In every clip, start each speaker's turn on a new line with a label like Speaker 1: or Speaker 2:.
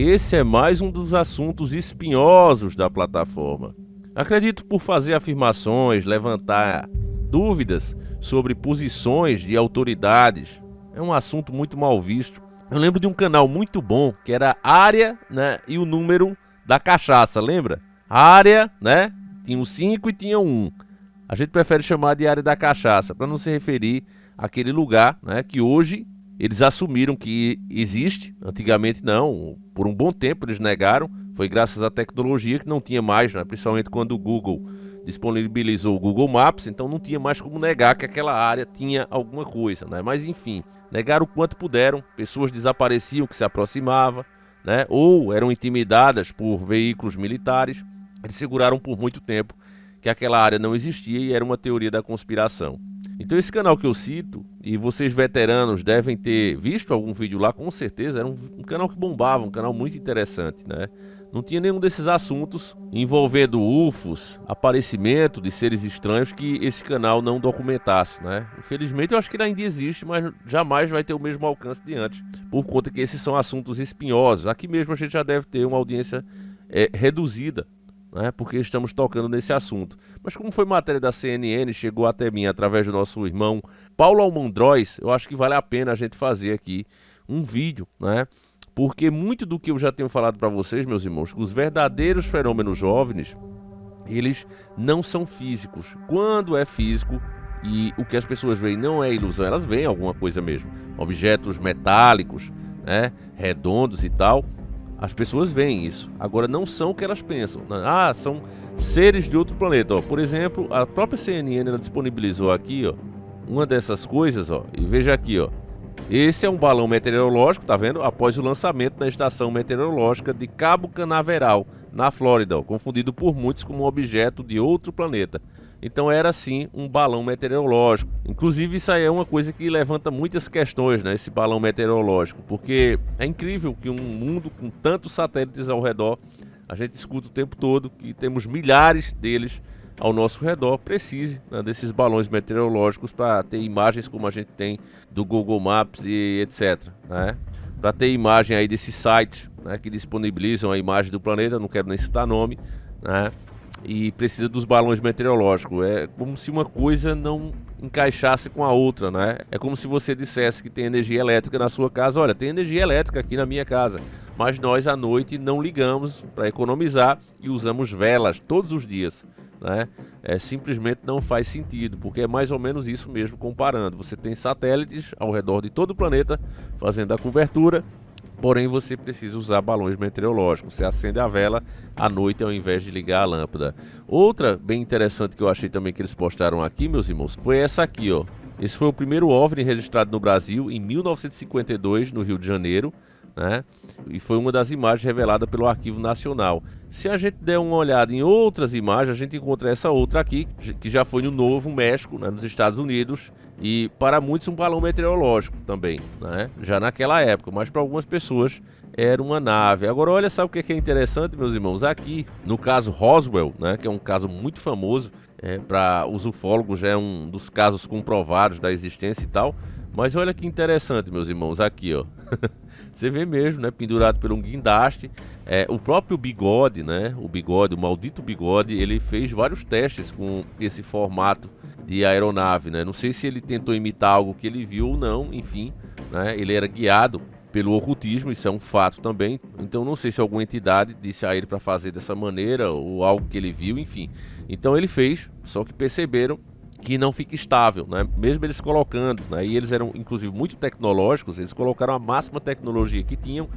Speaker 1: esse é mais um dos assuntos espinhosos da plataforma. Acredito por fazer afirmações, levantar dúvidas sobre posições de autoridades. É um assunto muito mal visto. Eu lembro de um canal muito bom, que era Área, né, e o número da cachaça, lembra? Área, né, tinha o 5 e tinha o 1. A gente prefere chamar de Área da Cachaça, para não se referir àquele lugar, né, que hoje eles assumiram que existe. Antigamente não, por um bom tempo eles negaram. Foi graças à tecnologia que não tinha mais, né, principalmente quando o Google disponibilizou o Google Maps, então não tinha mais como negar que aquela área tinha alguma coisa, né? Mas enfim, negaram o quanto puderam, pessoas desapareciam que se aproximavam, né? Ou eram intimidadas por veículos militares. Eles seguraram por muito tempo que aquela área não existia e era uma teoria da conspiração. Então esse canal que eu cito, e vocês veteranos devem ter visto algum vídeo lá, com certeza, era um canal que bombava, um canal muito interessante, né? Não tinha nenhum desses assuntos envolvendo UFOs, aparecimento de seres estranhos que esse canal não documentasse, né? Infelizmente eu acho que ele ainda existe, mas jamais vai ter o mesmo alcance de antes, por conta que esses são assuntos espinhosos. Aqui mesmo a gente já deve ter uma audiência reduzida, né? Porque estamos tocando nesse assunto. Mas como foi matéria da CNN, chegou até mim através do nosso irmão Paulo Almandróis, eu acho que vale a pena a gente fazer aqui um vídeo, né? Porque muito do que eu já tenho falado para vocês, meus irmãos, os verdadeiros fenômenos OVNIs, eles não são físicos. Quando é físico e o que as pessoas veem não é ilusão, elas veem alguma coisa mesmo. Objetos metálicos, né, redondos e tal, as pessoas veem isso. Agora não são o que elas pensam. Ah, são seres de outro planeta. Ó, por exemplo, a própria CNN ela disponibilizou aqui, ó, uma dessas coisas, ó, e veja aqui, ó. Esse é um balão meteorológico, tá vendo? Após o lançamento da estação meteorológica de Cabo Canaveral, na Flórida, ó, confundido por muitos como um objeto de outro planeta. Então era sim um balão meteorológico. Inclusive isso aí é uma coisa que levanta muitas questões, né? Esse balão meteorológico, porque é incrível que um mundo com tantos satélites ao redor, a gente escuta o tempo todo que temos milhares deles ao nosso redor, precise, né, desses balões meteorológicos para ter imagens como a gente tem do Google Maps e etc, né? Para ter imagem aí desses sites, né, que disponibilizam a imagem do planeta, não quero nem citar nome, né? E precisa dos balões meteorológicos. É como se uma coisa não encaixasse com a outra, né? É como se você dissesse que tem energia elétrica na sua casa. Olha, tem energia elétrica aqui na minha casa, mas nós à noite não ligamos para economizar e usamos velas todos os dias, né? Simplesmente não faz sentido, porque é mais ou menos isso mesmo comparando. Você tem satélites ao redor de todo o planeta fazendo a cobertura, porém você precisa usar balões meteorológicos. Você acende a vela à noite ao invés de ligar a lâmpada. Outra bem interessante que eu achei também que eles postaram aqui, meus irmãos, foi essa aqui, ó. Esse foi o primeiro OVNI registrado no Brasil em 1952, no Rio de Janeiro, né? E foi uma das imagens reveladas pelo Arquivo Nacional. Se a gente der uma olhada em outras imagens, a gente encontra essa outra aqui, que já foi no Novo México, né, nos Estados Unidos, e para muitos um balão meteorológico também, né, já naquela época, mas para algumas pessoas era uma nave. Agora olha, sabe o que é interessante, meus irmãos? Aqui, no caso Roswell, né, que é um caso muito famoso, para os ufólogos já é um dos casos comprovados da existência e tal, mas olha que interessante, meus irmãos, aqui, ó. Você vê mesmo, né, pendurado por um guindaste. O próprio Bigode, né, o maldito Bigode, ele fez vários testes com esse formato de aeronave, né? Não sei se ele tentou imitar algo que ele viu ou não, enfim, né? Ele era guiado pelo ocultismo, isso é um fato também. Então não sei se alguma entidade disse a ele para fazer dessa maneira ou algo que ele viu, enfim. Então ele fez, só que perceberam que não fica estável, né? Mesmo eles colocando, né? E eles eram inclusive muito tecnológicos, eles colocaram a máxima tecnologia que tinham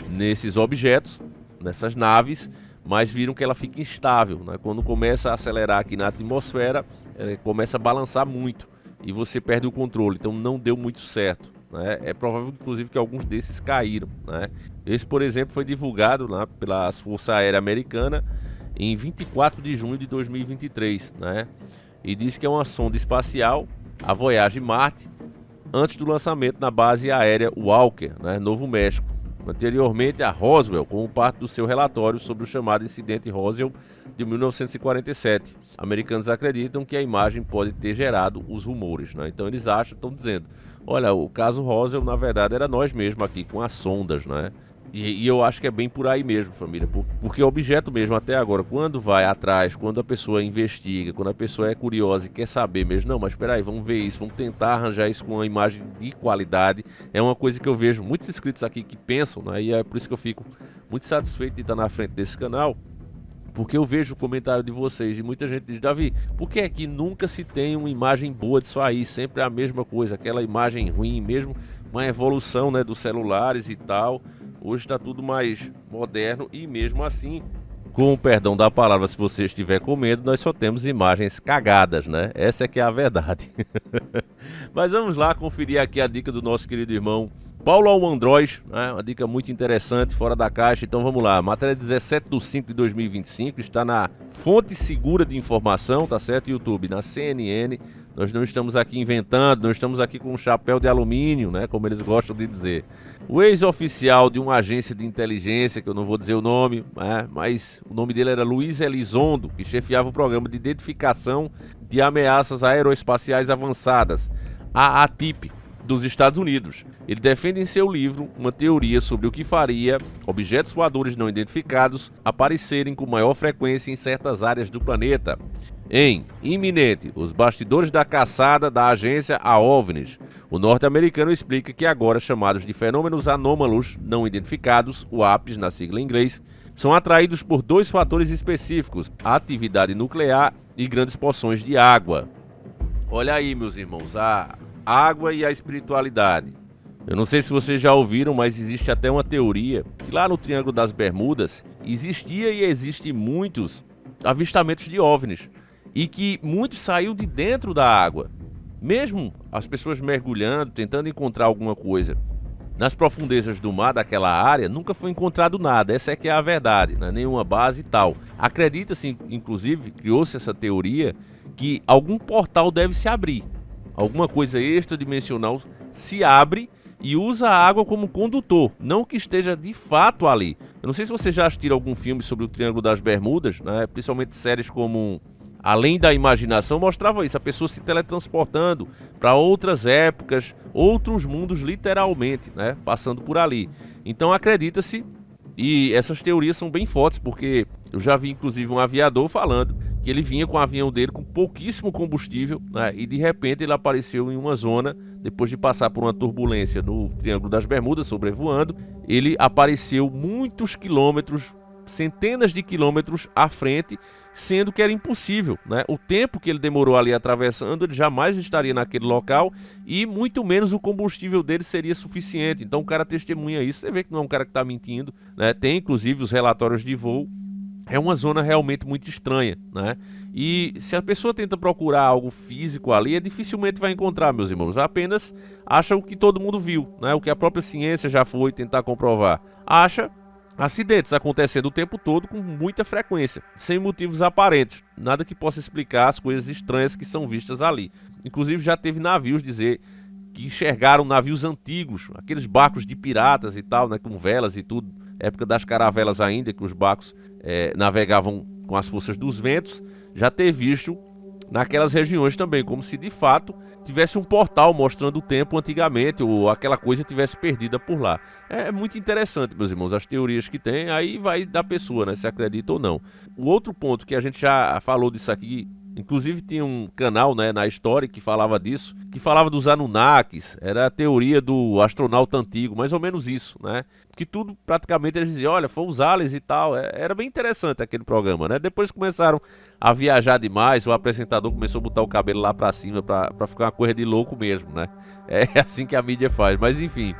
Speaker 1: nesses objetos, nessas naves, mas viram que ela fica instável, né? Quando começa a acelerar aqui na atmosfera, começa a balançar muito e você perde o controle, então não deu muito certo, né? É provável inclusive que alguns desses caíram, né? Esse, por exemplo, foi divulgado, né, pela Força Aérea Americana em 24 de junho de 2023, né? E diz que é uma sonda espacial, a Voyager Marte, antes do lançamento na base aérea Walker, né, Novo México. Anteriormente a Roswell, como parte do seu relatório sobre o chamado incidente Roswell de 1947. Americanos acreditam que a imagem pode ter gerado os rumores, né? Então eles acham, estão dizendo, olha, o caso Roswell na verdade era nós mesmos aqui com as sondas, né? E eu acho que é bem por aí mesmo, família, porque o objeto mesmo até agora, quando vai atrás, quando a pessoa investiga, quando a pessoa é curiosa e quer saber mesmo, não, mas espera aí, vamos ver isso, vamos tentar arranjar isso com uma imagem de qualidade, é uma coisa que eu vejo muitos inscritos aqui que pensam, né, e é por isso que eu fico muito satisfeito de estar na frente desse canal, porque eu vejo o comentário de vocês e muita gente diz, Davi, por que é que nunca se tem uma imagem boa disso aí? Sempre é a mesma coisa, aquela imagem ruim, mesmo uma evolução, né, dos celulares e tal. Hoje está tudo mais moderno e mesmo assim, com o perdão da palavra, se você estiver com medo, nós só temos imagens cagadas, né? Essa é que é a verdade. Mas vamos lá conferir aqui a dica do nosso querido irmão Paulo Almandróis, né? Uma dica muito interessante, fora da caixa. Então vamos lá, matéria 17/5/2025, está na fonte segura de informação, tá certo? YouTube, na CNN. Nós não estamos aqui inventando, não estamos aqui com um chapéu de alumínio, né? Como eles gostam de dizer. O ex-oficial de uma agência de inteligência, que eu não vou dizer o nome, né? Mas o nome dele era Luiz Elizondo, que chefiava o programa de identificação de ameaças aeroespaciais avançadas, a ATIP, dos Estados Unidos. Ele defende em seu livro uma teoria sobre o que faria objetos voadores não identificados aparecerem com maior frequência em certas áreas do planeta. Em Iminente, os bastidores da caçada da agência a OVNIs, o norte-americano explica que agora chamados de fenômenos anômalos não identificados, o APS na sigla em inglês, são atraídos por dois fatores específicos, a atividade nuclear e grandes porções de água. Olha aí, meus irmãos, a água e a espiritualidade. Eu não sei se vocês já ouviram, mas existe até uma teoria que lá no Triângulo das Bermudas existia e existe muitos avistamentos de OVNIs e que muitos saíram de dentro da água. Mesmo as pessoas mergulhando, tentando encontrar alguma coisa nas profundezas do mar daquela área, nunca foi encontrado nada. Essa é que é a verdade, né? Nenhuma base e tal. Acredita-se, inclusive, criou-se essa teoria que algum portal deve se abrir. Alguma coisa extradimensional se abre e usa a água como condutor, não que esteja de fato ali. Eu não sei se vocês já assistiram algum filme sobre o Triângulo das Bermudas, né? Principalmente séries como Além da Imaginação, mostrava isso, a pessoa se teletransportando para outras épocas, outros mundos literalmente, né? Passando por ali. Então acredita-se, e essas teorias são bem fortes, porque eu já vi inclusive um aviador falando que ele vinha com o avião dele com pouquíssimo combustível, né? E de repente ele apareceu em uma zona, depois de passar por uma turbulência no Triângulo das Bermudas, sobrevoando, ele apareceu muitos quilômetros, centenas de quilômetros à frente, sendo que era impossível, né? O tempo que ele demorou ali atravessando, ele jamais estaria naquele local e muito menos o combustível dele seria suficiente. Então o cara testemunha isso, você vê que não é um cara que está mentindo, né? Tem inclusive os relatórios de voo. É uma zona realmente muito estranha, né? E se a pessoa tenta procurar algo físico ali, dificilmente vai encontrar, meus irmãos. Apenas acha o que todo mundo viu, né? O que a própria ciência já foi tentar comprovar. Acha acidentes acontecendo o tempo todo com muita frequência, sem motivos aparentes. Nada que possa explicar as coisas estranhas que são vistas ali. Inclusive já teve navios dizer que enxergaram navios antigos, aqueles barcos de piratas e tal, né? Com velas e tudo. Época das caravelas ainda, que os barcos navegavam com as forças dos ventos, já ter visto naquelas regiões também, como se de fato tivesse um portal mostrando o tempo antigamente, ou aquela coisa tivesse perdida por lá. É muito interessante, meus irmãos, as teorias que tem, aí vai da pessoa, né, se acredita ou não. O outro ponto que a gente já falou disso aqui, inclusive tinha um canal, né, na história que falava disso, que falava dos Anunnakis, era a teoria do astronauta antigo, mais ou menos isso, né? Que tudo praticamente eles diziam, olha, foi os aliens e tal. Era bem interessante aquele programa, né? Depois começaram a viajar demais, o apresentador começou a botar o cabelo lá pra cima pra ficar uma coisa de louco mesmo, né? É assim que a mídia faz, mas enfim.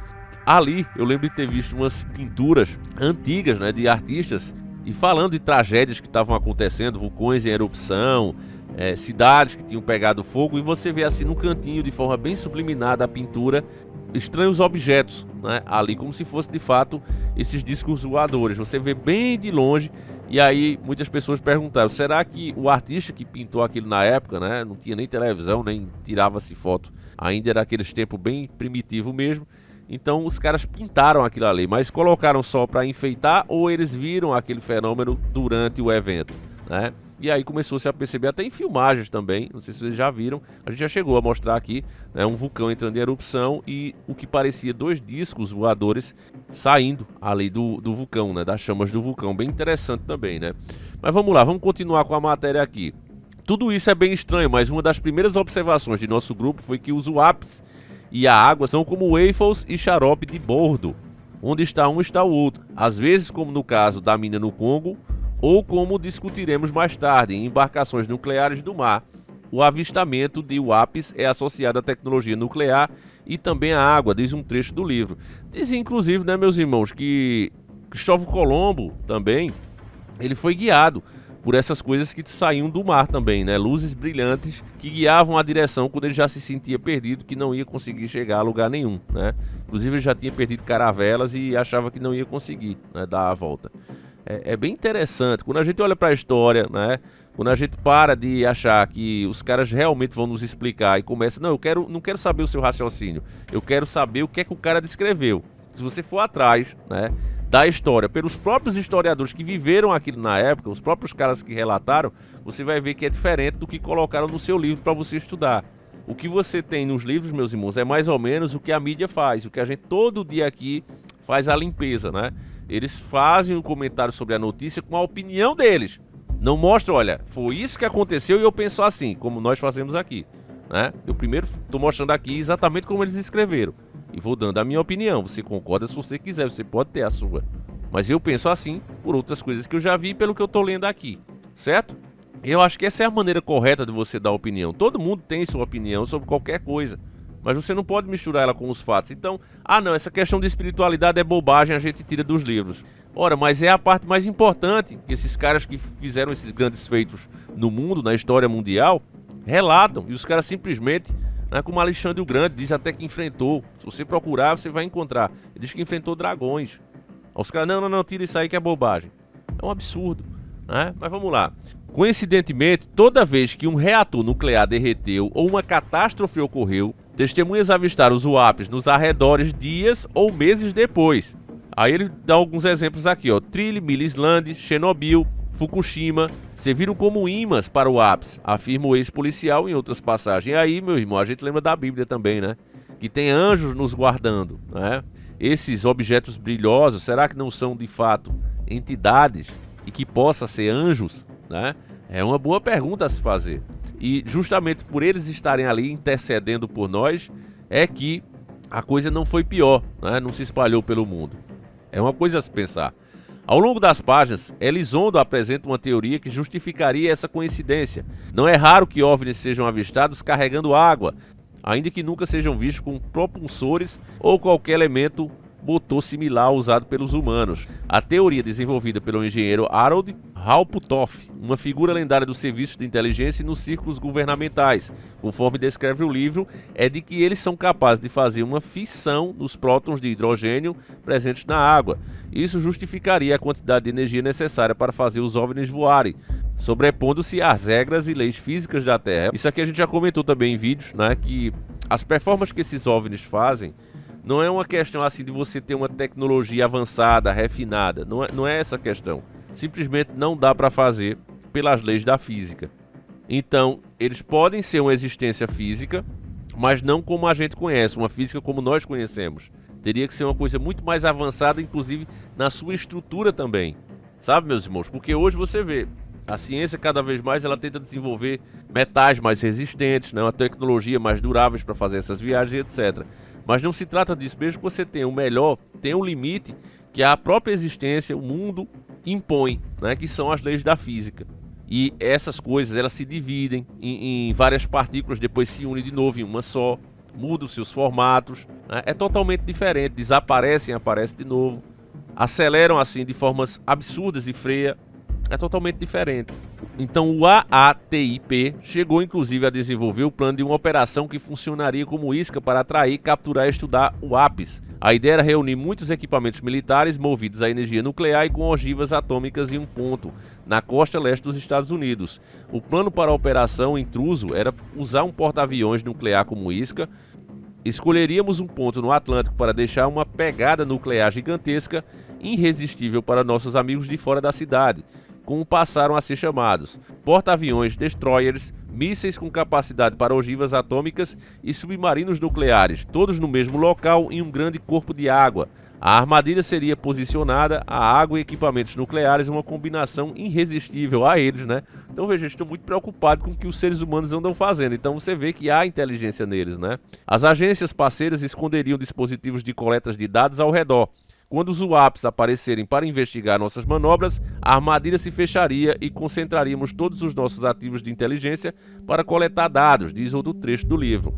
Speaker 1: Ali eu lembro de ter visto umas pinturas antigas, né, de artistas, e falando de tragédias que estavam acontecendo, vulcões em erupção, cidades que tinham pegado fogo, e você vê assim no cantinho, de forma bem subliminada, a pintura, estranhos objetos, né, ali, como se fosse de fato esses discos voadores. Você vê bem de longe, e aí muitas pessoas perguntaram, será que o artista que pintou aquilo na época, né, não tinha nem televisão, nem tirava-se foto, ainda era aqueles tempos bem primitivo mesmo, então os caras pintaram aquilo ali, mas colocaram só para enfeitar, ou eles viram aquele fenômeno durante o evento, né? E aí começou-se a perceber, até em filmagens também, não sei se vocês já viram, a gente já chegou a mostrar aqui, né, um vulcão entrando em erupção e o que parecia 2 discos voadores saindo ali do vulcão, né, das chamas do vulcão. Bem interessante também, né? Mas vamos lá, vamos continuar com a matéria aqui. Tudo isso é bem estranho, mas uma das primeiras observações de nosso grupo foi que os WAPs e a água são como waffles e xarope de bordo. Onde está um, está o outro. Às vezes, como no caso da mina no Congo, ou como discutiremos mais tarde, em embarcações nucleares do mar. O avistamento de WAPs é associado à tecnologia nuclear e também à água, diz um trecho do livro. Diz inclusive, né, meus irmãos, que Cristóvão Colombo também, ele foi guiado por essas coisas que saíam do mar também, né? Luzes brilhantes que guiavam a direção quando ele já se sentia perdido, que não ia conseguir chegar a lugar nenhum, né? Inclusive ele já tinha perdido caravelas e achava que não ia conseguir, né, dar a volta. É bem interessante, quando a gente olha para a história, né? Quando a gente para de achar que os caras realmente vão nos explicar e começa, não quero saber o seu raciocínio, eu quero saber o que é que o cara descreveu. Se você for atrás, né, da história, pelos próprios historiadores que viveram aquilo na época, os próprios caras que relataram, você vai ver que é diferente do que colocaram no seu livro para você estudar. O que você tem nos livros, meus irmãos, é mais ou menos o que a mídia faz, o que a gente todo dia aqui faz a limpeza, né? Eles fazem um comentário sobre a notícia com a opinião deles. Não mostra, olha, foi isso que aconteceu e eu penso assim, como nós fazemos aqui, né? Eu primeiro estou mostrando aqui exatamente como eles escreveram. E vou dando a minha opinião, você concorda se você quiser, você pode ter a sua. Mas eu penso assim, por outras coisas que eu já vi e pelo que eu estou lendo aqui, certo? Eu acho que essa é a maneira correta de você dar opinião. Todo mundo tem sua opinião sobre qualquer coisa, mas você não pode misturar ela com os fatos. Então, não, essa questão de espiritualidade é bobagem, a gente tira dos livros. Ora, mas é a parte mais importante que esses caras que fizeram esses grandes feitos no mundo, na história mundial, relatam, e os caras simplesmente... Como Alexandre o Grande diz até que enfrentou. Se você procurar, você vai encontrar. Ele diz que enfrentou dragões. Os caras, não, tira isso aí que é bobagem. É um absurdo, né? Mas vamos lá. Coincidentemente, toda vez que um reator nuclear derreteu ou uma catástrofe ocorreu, testemunhas avistaram os WAPs nos arredores dias ou meses depois. Aí ele dá alguns exemplos aqui, ó. Trilly, Millisland, Chernobyl, Fukushima, serviram como imãs para o ápice, afirma o ex-policial em outras passagens. E aí, meu irmão, a gente lembra da Bíblia também, né? Que tem anjos nos guardando, né? Esses objetos brilhosos, será que não são de fato entidades e que possa ser anjos, né? É uma boa pergunta a se fazer. E justamente por eles estarem ali intercedendo por nós, é que a coisa não foi pior, né? Não se espalhou pelo mundo. É uma coisa a se pensar. Ao longo das páginas, Elizondo apresenta uma teoria que justificaria essa coincidência. Não é raro que OVNIs sejam avistados carregando água, ainda que nunca sejam vistos com propulsores ou qualquer elemento motor similar usado pelos humanos. A teoria desenvolvida pelo engenheiro Harold Halputoff, uma figura lendária do serviço de inteligência e nos círculos governamentais, conforme descreve o livro, é de que eles são capazes de fazer uma fissão nos prótons de hidrogênio presentes na água. Isso justificaria a quantidade de energia necessária para fazer os OVNIs voarem, sobrepondo-se às regras e leis físicas da Terra. Isso aqui a gente já comentou também em vídeos, né, que as performances que esses OVNIs fazem não é uma questão assim de você ter uma tecnologia avançada, refinada. Não é essa a questão. Simplesmente não dá para fazer pelas leis da física. Então, eles podem ser uma existência física, mas não como a gente conhece, uma física como nós conhecemos. Teria que ser uma coisa muito mais avançada, inclusive na sua estrutura também. Sabe, meus irmãos? Porque hoje você vê, a ciência cada vez mais ela tenta desenvolver metais mais resistentes, né? Uma tecnologia mais duráveis para fazer essas viagens, etc. Mas não se trata disso, mesmo que você tenha o melhor, tem um limite que a própria existência, o mundo, impõe, né? Que são as leis da física. E essas coisas, elas se dividem em várias partículas, depois se unem de novo em uma só, mudam seus formatos, né? É totalmente diferente, desaparecem, aparecem de novo, aceleram assim de formas absurdas e freias, é totalmente diferente. Então o AATIP chegou inclusive a desenvolver o plano de uma operação que funcionaria como isca para atrair, capturar e estudar o ápice. A ideia era reunir muitos equipamentos militares movidos a energia nuclear e com ogivas atômicas em um ponto, na costa leste dos Estados Unidos. O plano para a operação intruso era usar um porta-aviões nuclear como isca. Escolheríamos um ponto no Atlântico para deixar uma pegada nuclear gigantesca, irresistível para nossos amigos de fora da cidade. como passaram a ser chamados: porta-aviões, destroyers, mísseis com capacidade para ogivas atômicas e submarinos nucleares, todos no mesmo local em um grande corpo de água. A armadilha seria posicionada, a água e equipamentos nucleares, uma combinação irresistível a eles, né? Então veja, eles estão muito preocupados com o que os seres humanos andam fazendo, então você vê que há inteligência neles, né? As agências parceiras esconderiam dispositivos de coletas de dados ao redor. Quando os UAPs aparecerem para investigar nossas manobras, a armadilha se fecharia e concentraríamos todos os nossos ativos de inteligência para coletar dados, diz outro trecho do livro.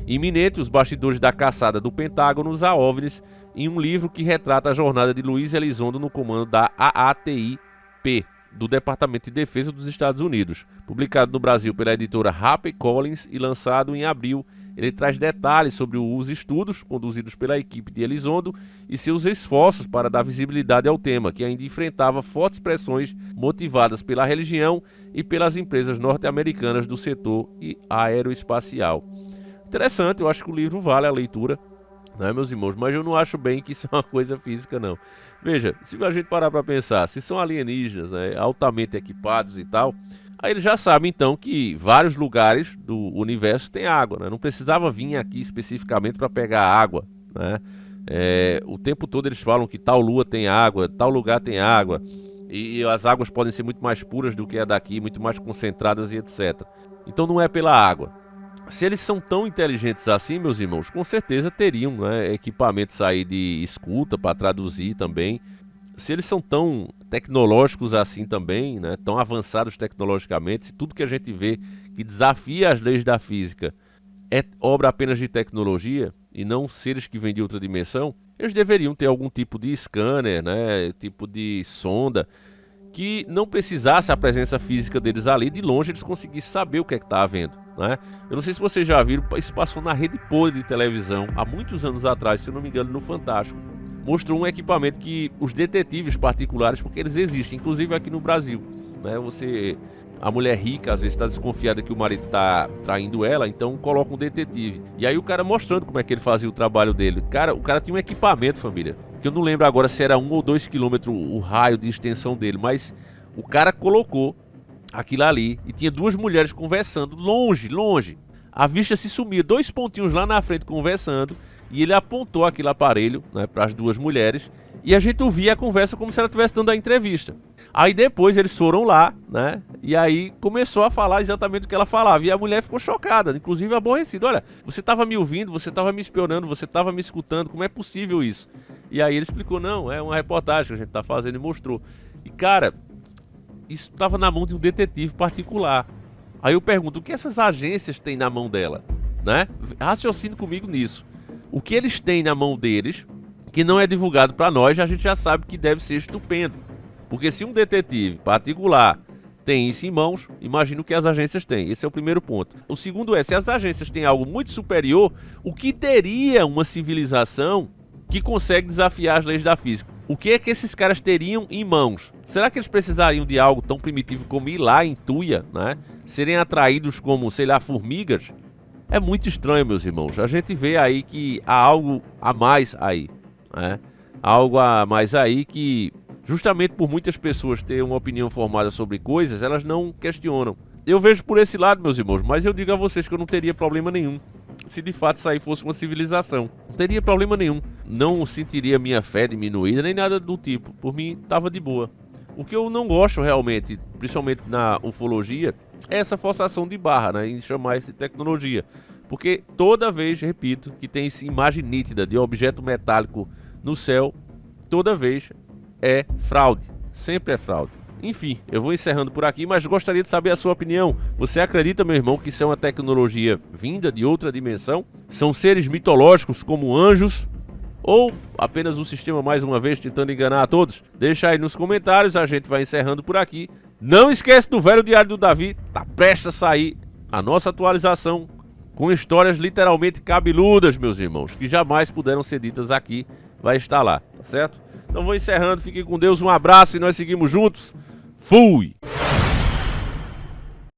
Speaker 1: Iminente, os bastidores da caçada do Pentágono a OVNIs, em um livro que retrata a jornada de Luiz Elizondo no comando da AATIP, do Departamento de Defesa dos Estados Unidos. Publicado no Brasil pela editora HarperCollins e lançado em abril, ele traz detalhes sobre os estudos conduzidos pela equipe de Elizondo e seus esforços para dar visibilidade ao tema, que ainda enfrentava fortes pressões motivadas pela religião e pelas empresas norte-americanas do setor aeroespacial. Interessante, eu acho que o livro vale a leitura, né, meus irmãos? Mas eu não acho bem que isso é uma coisa física, não. Veja, se a gente parar para pensar, se são alienígenas, né, altamente equipados e tal, aí eles já sabem então que vários lugares do universo tem água, né? Não precisava vir aqui especificamente para pegar água, né? O tempo todo eles falam que tal lua tem água, tal lugar tem água, e as águas podem ser muito mais puras do que a daqui, muito mais concentradas e etc. Então não é pela água. Se eles são tão inteligentes assim, meus irmãos, com certeza teriam, né, equipamentos aí de escuta para traduzir também. Se eles são tão tecnológicos assim também, né, tão avançados tecnologicamente, se tudo que a gente vê que desafia as leis da física é obra apenas de tecnologia e não seres que vêm de outra dimensão, eles deveriam ter algum tipo de scanner, né, tipo de sonda, que não precisasse a presença física deles ali, de longe eles conseguissem saber o que é que está havendo, né? Eu não sei se vocês já viram, isso passou na Rede Podre de televisão, há muitos anos atrás, se eu não me engano, no Fantástico. Mostrou um equipamento que os detetives particulares, porque eles existem, inclusive aqui no Brasil, né? A mulher rica às vezes está desconfiada que o marido está traindo ela, então coloca um detetive. E aí o cara mostrando como é que ele fazia o trabalho dele. O cara tinha um equipamento, família, que eu não lembro agora se era 1 ou 2 quilômetros o raio de extensão dele, mas o cara colocou aquilo ali e tinha duas mulheres conversando longe. A vista se sumia, 2 pontinhos lá na frente conversando, e ele apontou aquele aparelho, né, para as duas mulheres, e a gente ouvia a conversa como se ela estivesse dando a entrevista. Aí depois eles foram lá, né, e aí começou a falar exatamente o que ela falava, e a mulher ficou chocada, inclusive aborrecida. Olha, você estava me ouvindo, você estava me espionando, você estava me escutando, como é possível isso? E aí ele explicou, não, é uma reportagem que a gente está fazendo, e mostrou. E cara, isso estava na mão de um detetive particular. Aí eu pergunto, o que essas agências têm na mão dela, né? Raciocine comigo nisso. O que eles têm na mão deles, que não é divulgado para nós, a gente já sabe que deve ser estupendo. Porque se um detetive particular tem isso em mãos, imagina o que as agências têm. Esse é o primeiro ponto. O segundo é, se as agências têm algo muito superior, o que teria uma civilização que consegue desafiar as leis da física? O que é que esses caras teriam em mãos? Será que eles precisariam de algo tão primitivo como ir lá em Tuia, né? Serem atraídos como, sei lá, formigas? É muito estranho, meus irmãos. A gente vê aí que há algo a mais aí, né? Algo a mais aí que, justamente por muitas pessoas terem uma opinião formada sobre coisas, elas não questionam. Eu vejo por esse lado, meus irmãos, mas eu digo a vocês que eu não teria problema nenhum se de fato isso aí fosse uma civilização. Não teria problema nenhum. Não sentiria minha fé diminuída, nem nada do tipo. Por mim, tava de boa. O que eu não gosto realmente, principalmente na ufologia, é essa forçação de barra, né, em chamar isso de tecnologia. Porque toda vez, repito, que tem essa imagem nítida de objeto metálico no céu, toda vez é fraude. Sempre é fraude. Enfim, eu vou encerrando por aqui, mas gostaria de saber a sua opinião. Você acredita, meu irmão, que isso é uma tecnologia vinda de outra dimensão? São seres mitológicos como anjos? Ou apenas um sistema, mais uma vez, tentando enganar a todos? Deixa aí nos comentários, a gente vai encerrando por aqui. Não esquece do Velho Diário do Davi, tá prestes a sair a nossa atualização com histórias literalmente cabeludas, meus irmãos, que jamais puderam ser ditas aqui, vai estar lá, tá certo? Então vou encerrando, fiquem com Deus, um abraço e nós seguimos juntos. Fui!